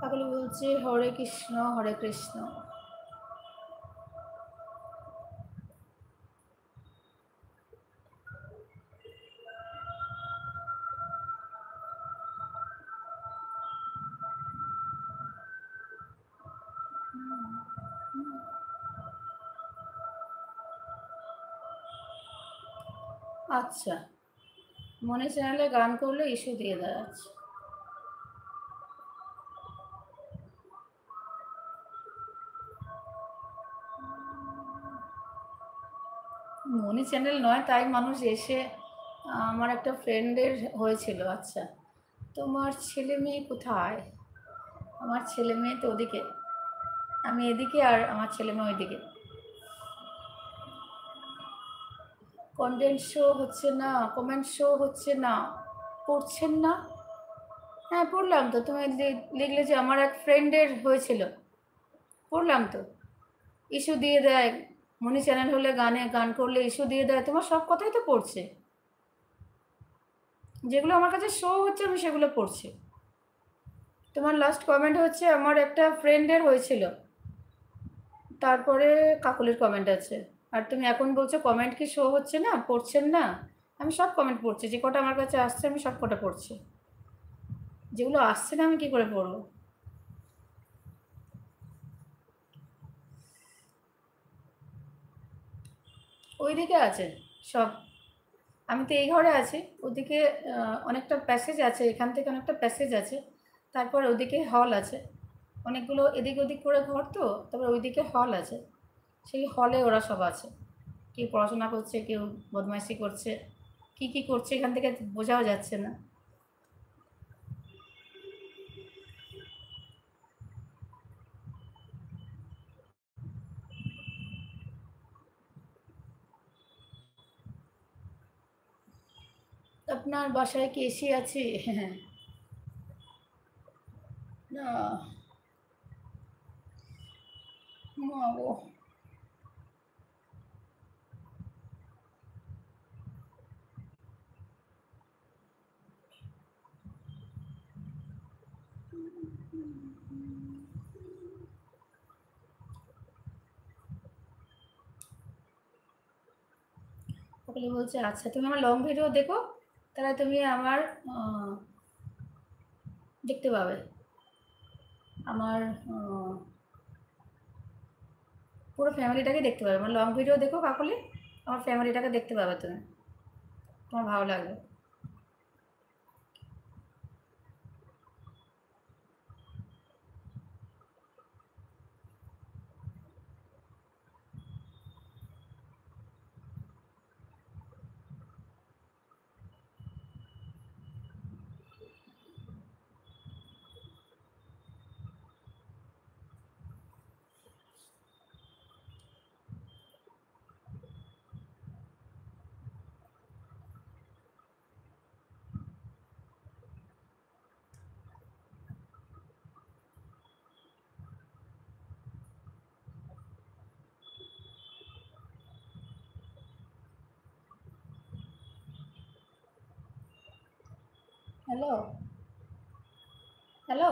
পাগলি বলছে হরে কৃষ্ণ হরে কৃষ্ণ। আচ্ছা, মনে চ্যানেলে গান করলে ইস্যু দিয়ে দেয়। আচ্ছা, মনি চ্যানেল নয়, তাই মানুষ এসে আমার একটা ফ্রেন্ডের হয়েছিল। আচ্ছা, তোমার ছেলে মেয়ে কোথায়? আমার ছেলে মেয়ে তো ওদিকে, আমি এদিকে আর আমার ছেলে মেয়ে ওইদিকে। কন্টেন্ট শো হচ্ছে না, কমেন্ট শো হচ্ছে না, পড়ছেন না? হ্যাঁ পড়লাম তো, তুমি লিখলে যে আমার এক ফ্রেন্ডের হয়েছিল, পড়লাম তো। ইস্যু দিয়ে দেয়, মনি চ্যানেল হলে গান করলে ইস্যু দিয়ে দেয়, তোমার সব কথাই তো পড়ছে। যেগুলো আমার কাছে শো হচ্ছে আমি সেগুলো পড়ছি। তোমার লাস্ট কমেন্ট হচ্ছে আমার একটা ফ্রেন্ডের হয়েছিল, তারপরে কাকলির কমেন্ট আছে। আর তুমি এখন বলছো কমেন্ট কি শো হচ্ছে না, পড়ছেন না? আমি সব কমেন্ট পড়ছি, যে কটা আমার কাছে আসছে আমি সব কটা পড়ছি। যেগুলো আসছে না আমি কি করে পড়বো? ওইদিকে আছে সব। আমি তো এই ঘরে আছি, ওদিকে অনেকটা প্যাসেজ আছে, এখান থেকে অনেকটা প্যাসেজ আছে, তারপর ওদিকে হল আছে। অনেকগুলো এদিক ওদিক করে ঘর তো, তারপর ওইদিকে হল আছে, সেই হলে ওরা সব আছে। কেউ পড়াশোনা করছে, কেউ বদমাইশি করছে, কি কি করছে এখান থেকে বোঝাও যাচ্ছে না। আপনার বাসায় কি এসি আছে? হ্যাঁ। না, ঘুমাবো। সকলে বলছে আচ্ছা তুমি আমার লং ভিডিও দেখো, তাহলে তুমি আমার আহ, দেখতে পাবে আমার পুরো ফ্যামিলিটাকে দেখতে পাবে। আমার লং ভিডিও দেখো কাকলি, আমার ফ্যামিলিটাকে দেখতে পাবে তুমি, তোমার ভালো লাগবে। Hello, hello.